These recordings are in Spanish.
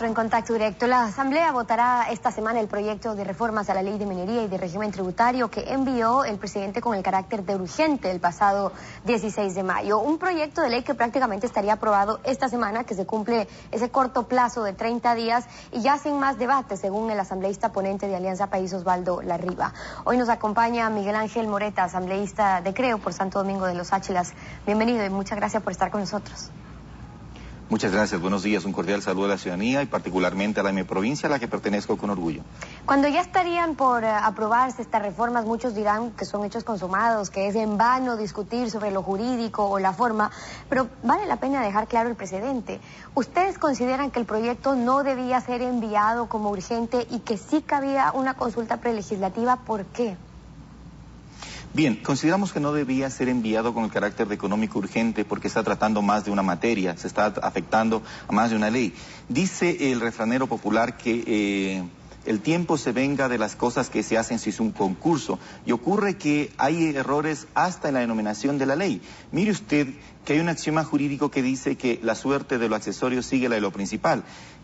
En contacto directo, la Asamblea votará esta semana el proyecto de reformas a la Ley de Minería y de Régimen Tributario que envió el presidente con el carácter de urgente el pasado 16 de mayo. Un proyecto de ley que prácticamente estaría aprobado esta semana, que se cumple ese corto plazo de 30 días y ya sin más debate, según el asambleísta ponente de Alianza País, Osvaldo Larriba. Hoy nos acompaña Miguel Ángel Moreta, asambleísta de Creo por Santo Domingo de los Áchilas. Bienvenido y muchas gracias por estar con nosotros. Muchas gracias, buenos días, un cordial saludo a la ciudadanía y particularmente a la mi provincia a la que pertenezco con orgullo. Cuando ya estarían por aprobarse estas reformas, muchos dirán que son hechos consumados, que es en vano discutir sobre lo jurídico o la forma, pero vale la pena dejar claro el precedente. ¿Ustedes consideran que el proyecto no debía ser enviado como urgente y que sí cabía una consulta prelegislativa? ¿Por qué? Bien, consideramos que no debía ser enviado con el carácter de económico urgente porque está tratando más de una materia, se está afectando a más de una ley. Dice el refranero popular que el tiempo se venga de las cosas que se hacen si es un concurso, y ocurre que hay errores hasta en la denominación de la ley. Mire usted que hay un axioma jurídico que dice que la suerte de lo accesorio sigue la de lo principal.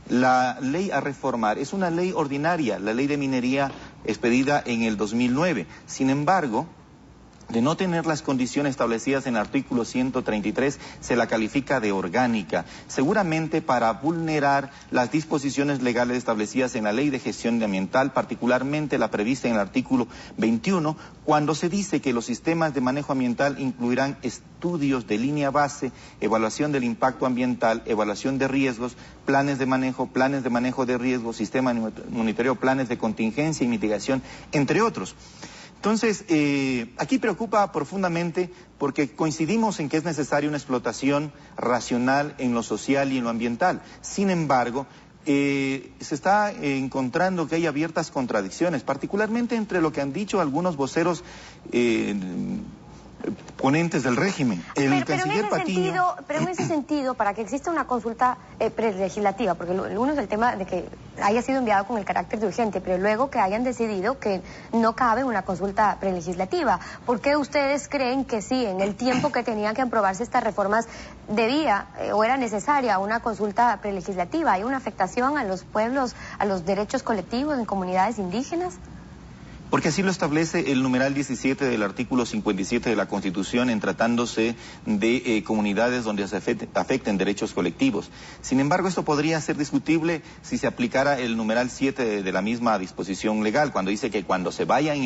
La ley a reformar es una ley ordinaria, la ley de minería expedida en el 2009. Sin embargo, de no tener las condiciones establecidas en el artículo 133, se la califica de orgánica, seguramente para vulnerar las disposiciones legales establecidas en la Ley de Gestión Ambiental, particularmente la prevista en el artículo 21, cuando se dice que los sistemas de manejo ambiental incluirán estudios de línea base, evaluación del impacto ambiental, evaluación de riesgos, planes de manejo de riesgos, sistema de monitoreo, planes de contingencia y mitigación, entre otros. Entonces, aquí preocupa profundamente porque coincidimos en que es necesaria una explotación racional en lo social y en lo ambiental. Sin embargo, se está encontrando que hay abiertas contradicciones, particularmente entre lo que han dicho algunos voceros ponentes del régimen. Pero en ese sentido, para que exista una consulta prelegislativa, porque uno es el tema de que haya sido enviado con el carácter de urgente, pero luego que hayan decidido que no cabe una consulta prelegislativa. ¿Por qué ustedes creen que sí, en el tiempo que tenían que aprobarse estas reformas, debía o era necesaria una consulta prelegislativa? ¿Hay una afectación a los pueblos, a los derechos colectivos en comunidades indígenas? Porque así lo establece el numeral 17 del artículo 57 de la Constitución en tratándose de comunidades donde se afecten derechos colectivos. Sin embargo, esto podría ser discutible si se aplicara el numeral 7 de la misma disposición legal, cuando dice que cuando se vayan a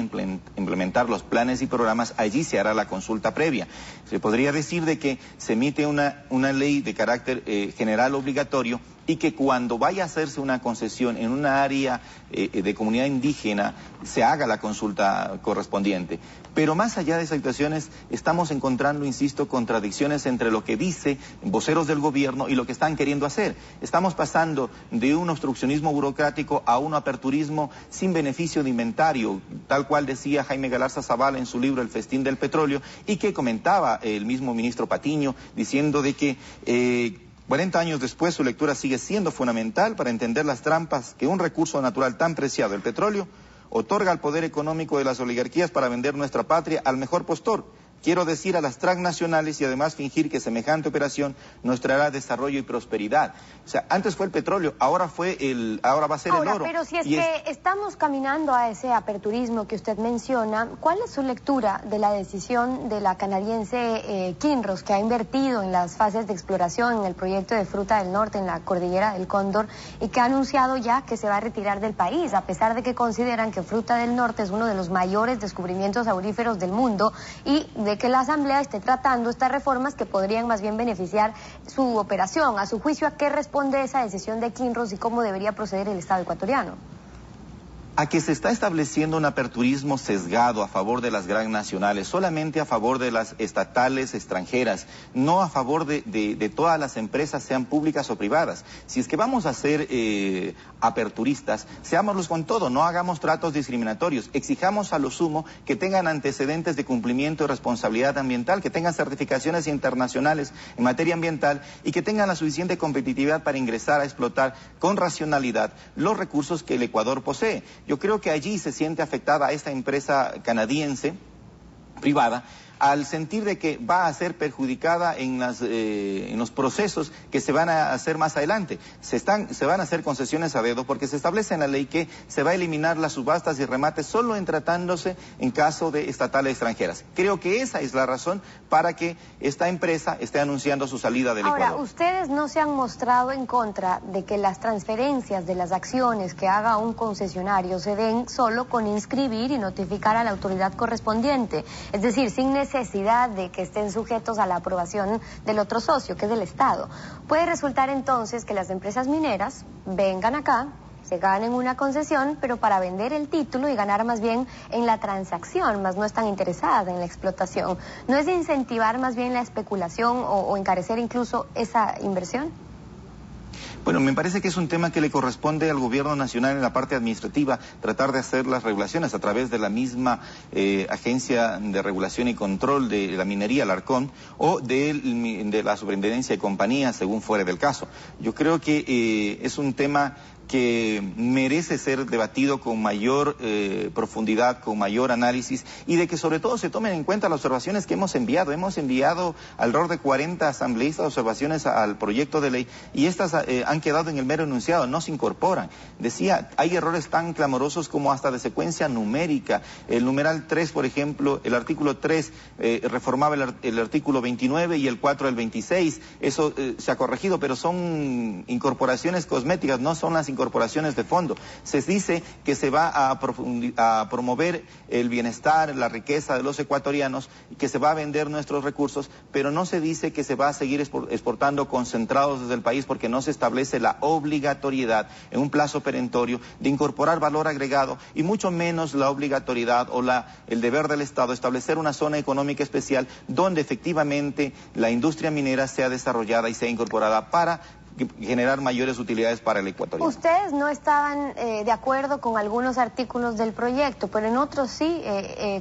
implementar los planes y programas, allí se hará la consulta previa. Se podría decir de que se emite una ley de carácter general obligatorio y que cuando vaya a hacerse una concesión en una área de comunidad indígena se haga la consulta correspondiente. Pero más allá de esas situaciones estamos encontrando, insisto, contradicciones entre lo que dice voceros del gobierno y lo que están queriendo hacer. Estamos pasando de un obstruccionismo burocrático a un aperturismo sin beneficio de inventario, tal cual decía Jaime Galarza Zavala en su libro El festín del petróleo, y que comentaba el mismo ministro Patiño diciendo de que 40 años después, su lectura sigue siendo fundamental para entender las trampas que un recurso natural tan preciado, el petróleo, otorga al poder económico de las oligarquías para vender nuestra patria al mejor postor. Quiero decir, a las transnacionales, y además fingir que semejante operación nos traerá desarrollo y prosperidad. O sea, antes fue el petróleo, ahora va a ser el oro. Pero si es que estamos caminando a ese aperturismo que usted menciona, ¿cuál es su lectura de la decisión de la canadiense Kinross, que ha invertido en las fases de exploración en el proyecto de Fruta del Norte en la cordillera del Cóndor y que ha anunciado ya que se va a retirar del país, a pesar de que consideran que Fruta del Norte es uno de los mayores descubrimientos auríferos del mundo y de que la Asamblea esté tratando estas reformas que podrían más bien beneficiar su operación? A su juicio, ¿a qué responde esa decisión de Kinross y cómo debería proceder el Estado ecuatoriano? A que se está estableciendo un aperturismo sesgado a favor de las gran nacionales, solamente a favor de las estatales extranjeras, no a favor de todas las empresas, sean públicas o privadas. Si es que vamos a ser aperturistas, seámoslos con todo, no hagamos tratos discriminatorios, exijamos a lo sumo que tengan antecedentes de cumplimiento y responsabilidad ambiental, que tengan certificaciones internacionales en materia ambiental y que tengan la suficiente competitividad para ingresar a explotar con racionalidad los recursos que el Ecuador posee. Yo creo que allí se siente afectada esta empresa canadiense privada al sentir de que va a ser perjudicada en los procesos que se van a hacer más adelante. Se van a hacer concesiones a dedo porque se establece en la ley que se va a eliminar las subastas y remates solo en tratándose en caso de estatales extranjeras. Creo que esa es la razón para que esta empresa esté anunciando su salida del Ecuador. Ahora, ustedes no se han mostrado en contra de que las transferencias de las acciones que haga un concesionario se den solo con inscribir y notificar a la autoridad correspondiente, es decir, sin necesidad de que estén sujetos a la aprobación del otro socio, que es el Estado. Puede resultar entonces que las empresas mineras vengan acá, se ganen una concesión, pero para vender el título y ganar más bien en la transacción, más no están interesadas en la explotación. ¿No es incentivar más bien la especulación o encarecer incluso esa inversión? Bueno, me parece que es un tema que le corresponde al gobierno nacional en la parte administrativa, tratar de hacer las regulaciones a través de la misma Agencia de Regulación y Control de la Minería, el ARCON, o de la Superintendencia de Compañías, según fuere del caso. Yo creo que es un tema que merece ser debatido con mayor profundidad, con mayor análisis, y de que sobre todo se tomen en cuenta las observaciones que hemos enviado. Hemos enviado alrededor de 40 asambleístas observaciones al proyecto de ley, y estas han quedado en el mero enunciado, no se incorporan. Decía, hay errores tan clamorosos como hasta de secuencia numérica. El numeral 3, por ejemplo, el artículo 3 reformaba el artículo 29 y el 4 el 26. Eso se ha corregido, pero son incorporaciones cosméticas, no son las incorporaciones de fondo. Se dice que se va a promover el bienestar, la riqueza de los ecuatorianos, y que se va a vender nuestros recursos, pero no se dice que se va a seguir exportando concentrados desde el país, porque no se establece la obligatoriedad en un plazo perentorio de incorporar valor agregado, y mucho menos la obligatoriedad o el deber del Estado establecer una zona económica especial donde efectivamente la industria minera sea desarrollada y sea incorporada para generar mayores utilidades para el ecuatoriano. Ustedes no estaban de acuerdo con algunos artículos del proyecto, pero en otros sí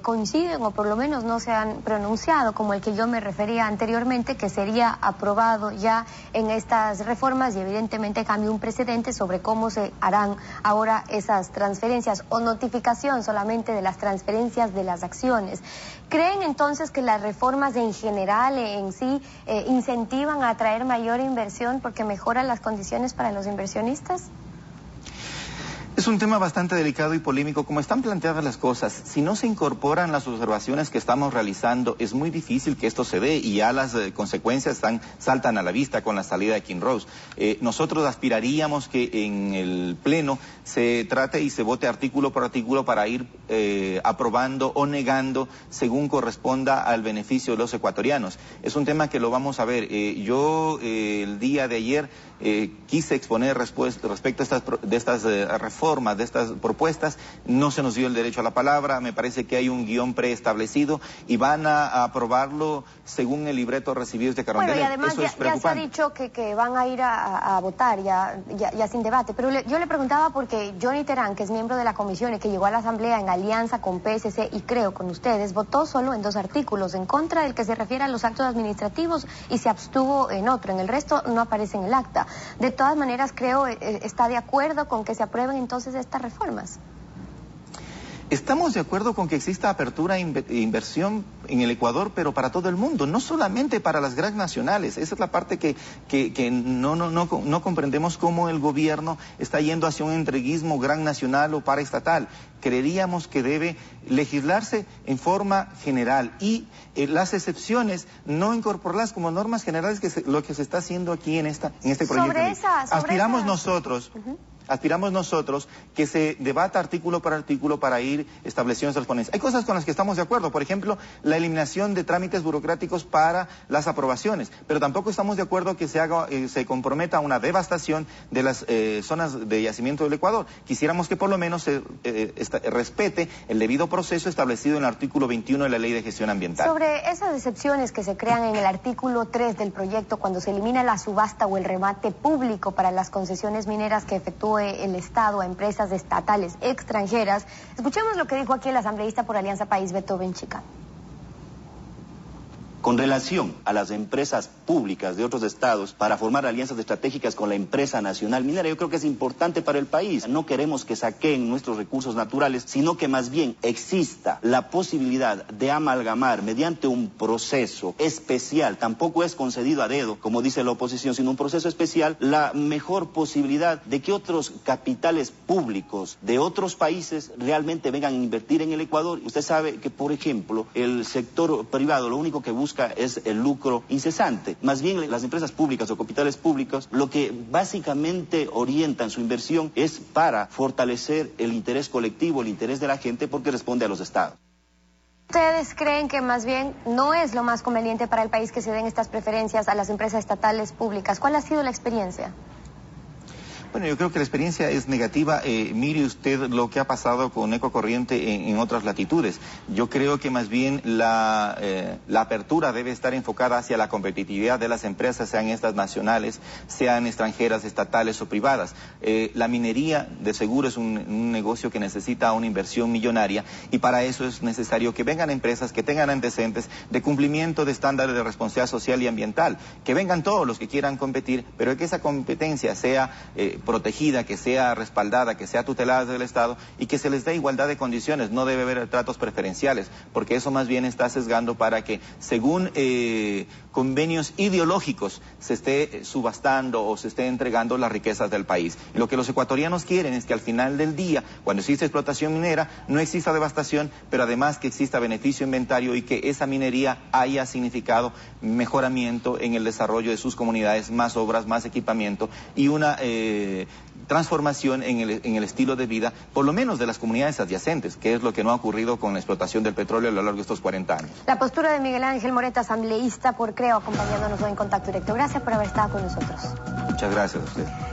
coinciden, o por lo menos no se han pronunciado, como el que yo me refería anteriormente, que sería aprobado ya en estas reformas, y evidentemente cambia un precedente sobre cómo se harán ahora esas transferencias, o notificación solamente de las transferencias de las acciones. ¿Creen entonces que las reformas en general en sí incentivan a atraer mayor inversión porque mejoran las condiciones para los inversionistas? Es un tema bastante delicado y polémico. Como están planteadas las cosas, si no se incorporan las observaciones que estamos realizando, es muy difícil que esto se dé, y ya las consecuencias saltan a la vista con la salida de Kinross. Nosotros aspiraríamos que en el Pleno se trate y se vote artículo por artículo para ir aprobando o negando según corresponda al beneficio de los ecuatorianos. Es un tema que lo vamos a ver. Yo el día de ayer quise exponer respecto a estas reformas, de estas propuestas. No se nos dio el derecho a la palabra. Me parece que hay un guión preestablecido y van a aprobarlo según el libreto recibido de Carondelet. Bueno, y además eso es preocupante. ya se ha dicho que van a ir a votar ya sin debate, pero yo le preguntaba porque Johnny Terán, que es miembro de la comisión y que llegó a la asamblea en alianza con PSC y creo con ustedes, votó solo en 2 artículos, en contra del que se refiere a los actos administrativos, y se abstuvo en otro. En el resto no aparece en el acta. De todas maneras, creo está de acuerdo con que se aprueben entonces estas reformas. Estamos de acuerdo con que exista apertura e inversión en el Ecuador, pero para todo el mundo, no solamente para las grandes nacionales. Esa es la parte que no comprendemos, cómo el gobierno está yendo hacia un entreguismo gran nacional o paraestatal. Creeríamos que debe legislarse en forma general y las excepciones no incorporarlas como normas generales, que lo que se está haciendo aquí en este proyecto. Aspiramos nosotros que se debata artículo por artículo para ir estableciendo las ponencias. Hay cosas con las que estamos de acuerdo, por ejemplo, la eliminación de trámites burocráticos para las aprobaciones, pero tampoco estamos de acuerdo que se comprometa una devastación de las zonas de yacimiento del Ecuador. Quisiéramos que por lo menos se respete el debido proceso establecido en el artículo 21 de la Ley de Gestión Ambiental. Sobre esas excepciones que se crean en el artículo 3 del proyecto, cuando se elimina la subasta o el remate público para las concesiones mineras que efectúe el Estado a empresas estatales extranjeras, escuchemos lo que dijo aquí el asambleísta por Alianza País, Beto Benchica. Con relación a las empresas públicas de otros estados para formar alianzas estratégicas con la empresa nacional minera, yo creo que es importante para el país. No queremos que saqueen nuestros recursos naturales, sino que más bien exista la posibilidad de amalgamar mediante un proceso especial, tampoco es concedido a dedo, como dice la oposición, sino un proceso especial, la mejor posibilidad de que otros capitales públicos de otros países realmente vengan a invertir en el Ecuador. Usted sabe que, por ejemplo, el sector privado lo único que busca es el lucro incesante. Más bien las empresas públicas o capitales públicos lo que básicamente orientan su inversión es para fortalecer el interés colectivo, el interés de la gente, porque responde a los estados. ¿Ustedes creen que más bien no es lo más conveniente para el país que se den estas preferencias a las empresas estatales públicas? ¿Cuál ha sido la experiencia? Bueno, yo creo que la experiencia es negativa. Mire usted lo que ha pasado con Ecocorriente en otras latitudes. Yo creo que más bien la apertura debe estar enfocada hacia la competitividad de las empresas, sean estas nacionales, sean extranjeras, estatales o privadas. La minería de seguro es un negocio que necesita una inversión millonaria y para eso es necesario que vengan empresas que tengan antecedentes de cumplimiento de estándares de responsabilidad social y ambiental. Que vengan todos los que quieran competir, pero que esa competencia sea protegida, que sea respaldada, que sea tutelada desde el Estado y que se les dé igualdad de condiciones. No debe haber tratos preferenciales, porque eso más bien está sesgando para que, según convenios ideológicos, se esté subastando o se esté entregando las riquezas del país. Y lo que los ecuatorianos quieren es que al final del día, cuando existe explotación minera, no exista devastación, pero además que exista beneficio inventario y que esa minería haya significado mejoramiento en el desarrollo de sus comunidades, más obras, más equipamiento y una transformación en el estilo de vida, por lo menos de las comunidades adyacentes, que es lo que no ha ocurrido con la explotación del petróleo a lo largo de estos 40 años. La postura de Miguel Ángel Moreta, asambleísta por Creo, acompañándonos hoy en Contacto Directo. Gracias por haber estado con nosotros. Muchas gracias a usted.